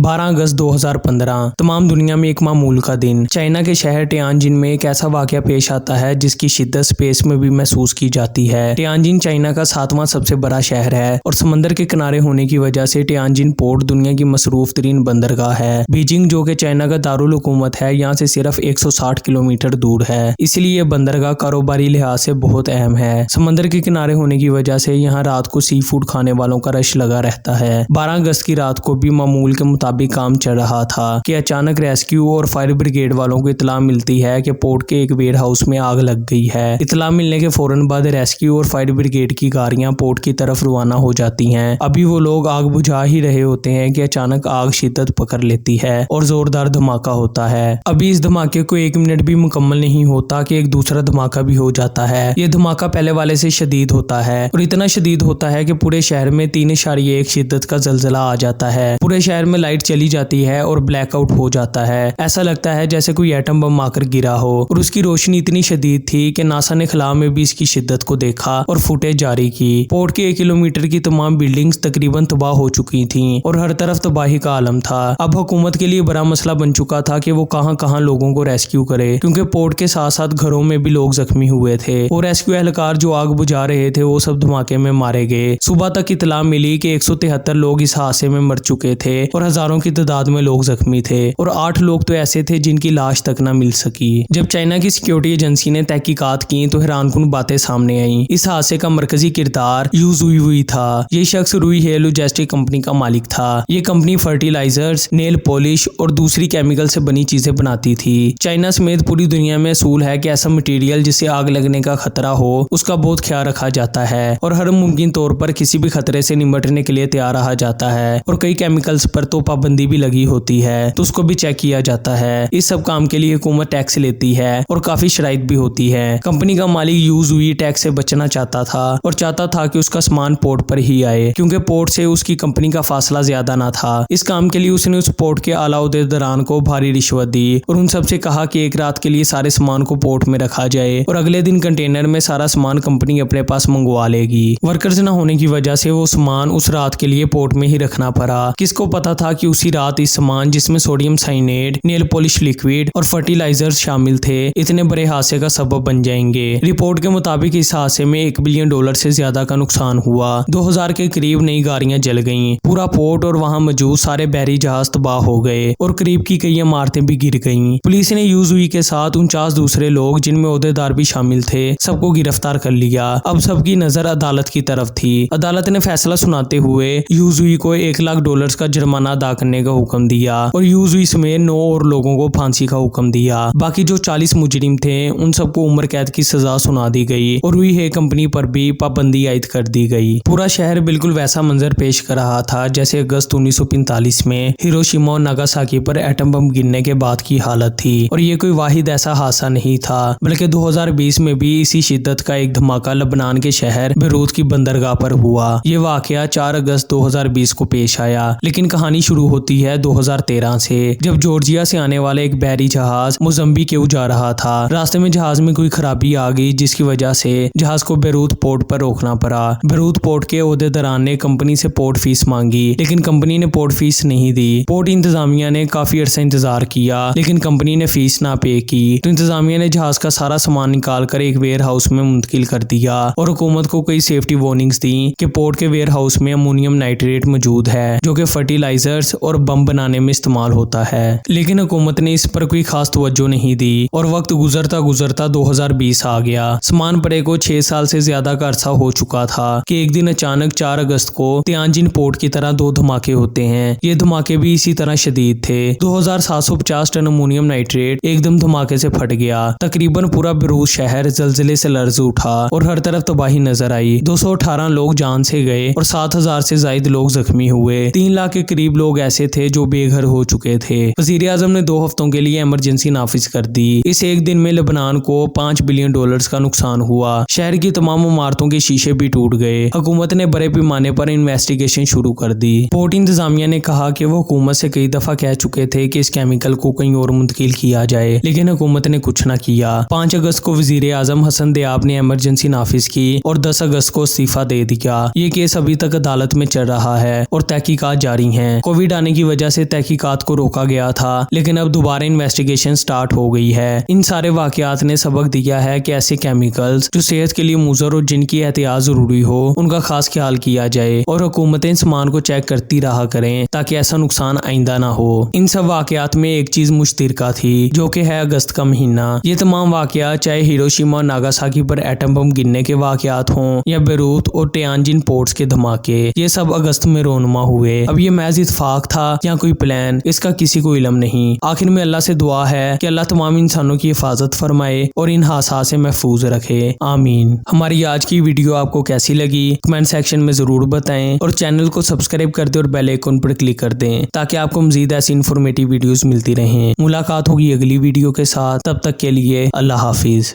12 अगस्त 2015 तमाम दुनिया में एक मामूल का दिन। चाइना के शहर टियानजिन में एक ऐसा वाकया पेश आता है जिसकी शिद्दत स्पेस में भी महसूस की जाती है। टियानजिन चाइना का 7वां सबसे बड़ा शहर है और समंदर के किनारे होने की वजह से टियानजिन पोर्ट दुनिया की मसरूफ तरीन बंदरगाह है। बीजिंग जो कि चाइना का दारुल हुकूमत है, यहाँ से सिर्फ 160 किलोमीटर दूर है, इसलिए यह बंदरगाह कारोबारी लिहाज से बहुत अहम है। समंदर के किनारे होने की वजह से यहाँ रात को सी फूड खाने वालों का रश लगा रहता है। 12 अगस्त की रात को भी मामूल के मुताबिक काम चल रहा था कि अचानक रेस्क्यू और फायर ब्रिगेड वालों को इतला मिलती है कि पोर्ट के एक वेयर हाउस में आग लग गई है। इतला मिलने के फौरन बाद रेस्क्यू और फायर ब्रिगेड की गाड़ियां पोर्ट की तरफ रवाना हो जाती हैं। अभी वो लोग आग बुझा ही रहे होते हैं कि अचानक आग शिद्दत पकड़ लेती है और जोरदार धमाका होता है। अभी इस धमाके को 1 मिनट भी मुकम्मल नहीं होता कि एक दूसरा धमाका भी हो जाता है। ये धमाका पहले वाले से शदीद होता है और इतना शदीद होता है कि पूरे शहर में 3.1 शिद्दत का जलजला आ जाता है। पूरे शहर में लाइट चली जाती है और ब्लैकआउट हो जाता है। ऐसा लगता है जैसे कोई एटम बम आकर गिरा हो और उसकी रोशनी इतनी शदीद थी कि नासा ने खला में भी इसकी शिद्दत को देखा और फुटेज जारी की। पोर्ट के 1 किलोमीटर की तमाम बिल्डिंग्स तकरीबन तबाह हो चुकी थीं और हर तरफ तबाही का आलम था। अब हुकूमत के लिए बड़ा मसला बन चुका था कि वो कहां लोगों को रेस्क्यू करे, क्योंकि पोर्ट के साथ साथ घरों में भी लोग जख्मी हुए थे और रेस्क्यू एहलकार जो आग बुझा रहे थे वो सब धमाके में मारे गए। सुबह तक इतला मिली कि 173 लोग इस हादसे में मर चुके थे और हजारों की तादाद में लोग जख्मी थे और 8 लोग तो ऐसे थे जिनकी लाश तक न मिल सकी। जब चाइना की सिक्योरिटी एजेंसी ने तहकीकात की तो हैरानकुन बातें सामने आईं। इस हादसे का मरकजी किरदार यू जुई था। ये शख्स रुई हे लॉजिस्टिक कंपनी का मालिक था। ये कंपनी फर्टिलाइजर्स, नेल पॉलिश और दूसरी केमिकल से बनी चीजें बनाती थी। चाइना समेत पूरी दुनिया में असूल है कि ऐसा मटेरियल जिससे आग लगने का खतरा हो उसका बहुत ख्याल रखा जाता है और हर मुमकिन तौर पर किसी भी खतरे से निपटने के लिए तैयार रहा जाता है और कई केमिकल्स पर तो पाबंदी भी लगी होती है तो उसको भी चेक किया जाता है। इस सब काम के लिए हुकूमत टैक्स लेती है और काफी शराइत भी होती है। कंपनी का मालिक यू जुई टैक्स से बचना चाहता था और चाहता था कि उसका सामान पोर्ट पर ही आए, क्योंकि पोर्ट से उसकी कंपनी का फासला ज्यादा ना था। इस काम के लिए उसने उस पोर्ट के आला ओहदेदारान को भारी रिश्वत दी और उन सबसे कहा कि एक रात के लिए सारे सामान को पोर्ट में रखा जाए और अगले दिन कंटेनर में सारा सामान कंपनी अपने पास मंगवा लेगी। वर्कर्स न होने की वजह से वो सामान उस रात के लिए पोर्ट में ही रखना पड़ा। किसको पता था कि उसी रात इस सामान जिसमें sodium cyanate, nail polish liquid और फर्टिलाइजर्स शामिल थे इतने बड़े हादसे का सबब बन जाएंगे। रिपोर्ट के मुताबिक इस हादसे में $1 बिलियन से ज्यादा का नुकसान हुआ। 2000 के करीब नई गाड़ियां जल गईं। पूरा पोर्ट और वहां मौजूद सारे बहरी जहाज तबाह हो गए और करीब की कई इमारतें भी गिर गईं। पुलिस ने यू जुई के साथ 49 दूसरे लोग जिनमें ओहदेदार भी शामिल थे सबको गिरफ्तार कर लिया। अब सबकी नजर अदालत की तरफ थी। अदालत ने फैसला सुनाते हुए यू जुई को $1 लाख का जुर्माना अदा करने का हुक्म दिया और यू जुई समेत 9 और लोगों को फांसी का हुक्म दिया। बाकी जो 40 मुजरिम थे उन सबको उम्र कैद की सजा सुना दी गई और रुई हे कंपनी पर भी पाबंदी आयद कर दी गई। पूरा शहर बिल्कुल वैसा मंजर पेश कर रहा था जैसे अगस्त 1945 में हिरोशिमा और नागासाकी पर एटम बम गिरने के बाद की हालत थी। और ये कोई वाहिद ऐसा हादसा नहीं था, बल्कि 2020 में भी इसी शिद्दत का एक धमाका लबनान के शहर बेरूत की बंदरगाह पर हुआ। ये वाकया 4 अगस्त 2020 को पेश आया, लेकिन कहानी शुरू होती है 2013 से, जब जॉर्जिया से आने वाला एक बहरी जहाज मोजम्बिक जा रहा था। रास्ते में जहाज में कोई खराबी आ गई जिसकी वजह से जहाज को बेरूत पोर्ट पर रोकना पड़ा। बेरूत पोर्ट के ओहदेदारान ने कंपनी से पोर्ट फीस मांगी, लेकिन कंपनी ने पोर्ट फीस नहीं दी। पोर्ट इंतजामिया ने काफी अरसा इंतजार किया, लेकिन कंपनी ने फीस ना पे की तो इंतजामिया ने जहाज का सारा सामान निकाल कर एक वेयर हाउस में मुंतकिल कर दिया और हुकूमत को कई सेफ्टी वार्निंग्स दी कि पोर्ट के वेयर हाउस में अमोनियम नाइट्रेट मौजूद है जो कि फर्टिलाइजर्स और बम बनाने में इस्तेमाल होता है। लेकिन हुकूमत ने इस पर कोई खास तवज्जो नहीं दी और वक्त गुजरता गुजरता 2020 आ गया। सामान पड़े को 6 साल से ज्यादा का अरसा हो चुका था कि एक दिन अचानक 4 अगस्त को तियानजिन पोर्ट की तरह 2 धमाके होते हैं। ये धमाके भी इसी तरह शदीद थे। 2750 टन अमोनियम नाइट्रेट एकदम धमाके से फट गया। तकरीबन पूरा बेरूत शहर जलजले से लर्ज उठा और हर तरफ तबाही नजर आई। 218 लोग जान से गए और 7000 से ज्यादा लोग जख्मी हुए। 3 लाख के करीब लोग ऐसे थे जो बेघर हो चुके थे। वजीर आजम ने 2 हफ्तों के लिए इमरजेंसी नाफिज कर दी। इस एक दिन में लेबनान को $5 बिलियन का नुकसान हुआ। शहर की तमाम इमारतों के शीशे भी टूट गए। हुकूमत ने बड़े पैमाने पर इन्वेस्टिगेशन शुरू कर दी। पोर्ट इंतजामिया ने कहा कि वो हुकूमत से कई दफा कह चुके थे कि इस केमिकल को कहीं और मुंतकिल किया जाए, लेकिन हुकूमत ने कुछ न किया। 5 अगस्त को वजीर आजम हसन दियाब ने इमरजेंसी नाफिज की और 10 अगस्त को इस्तीफा दे दिया। ये केस अभी तक अदालत में चल रहा है और तहकीकात जारी हैं। कोविड कोविड आने की वजह से तहकीकात को रोका गया था, लेकिन अब दोबारा इन्वेस्टिगेशन स्टार्ट हो गई है। इन सारे वाकयात ने सबक दिया है कि ऐसे केमिकल्स जो सेहत के लिए मुज़र और जिनकी एहतियात जरूरी हो उनका खास ख्याल किया जाए और हुकूमतें इस सामान को चेक करती रहा करें ताकि ऐसा नुकसान आइंदा ना हो। इन सब वाकयात में एक चीज मुश्तरका थी जो कि है अगस्त का महीना। ये तमाम वाकयात चाहे हिरोशिमा और नागासाकी पर एटम बम गिरने के वाकयात हों या बेरूत और टियानजिन पोर्ट्स के धमाके, ये सब अगस्त में रोनुमा हुए। अब ये महज इत्तेफाक था या कोई प्लान, इसका किसी को इल्म नहीं। आखिर में अल्लाह से दुआ है कि अल्लाह तमाम इंसानों की हिफाजत फरमाए और इन हादसा से महफूज रखे, आमीन। हमारी आज की वीडियो आपको कैसी लगी कमेंट सेक्शन में जरूर बताएं और चैनल को सब्सक्राइब कर दें और बेल आइकन पर क्लिक कर दें ताकि आपको मजीद ऐसी इन्फॉर्मेटिव वीडियोस मिलती रहें। मुलाकात होगी अगली वीडियो के साथ, तब तक के लिए अल्लाह हाफिज।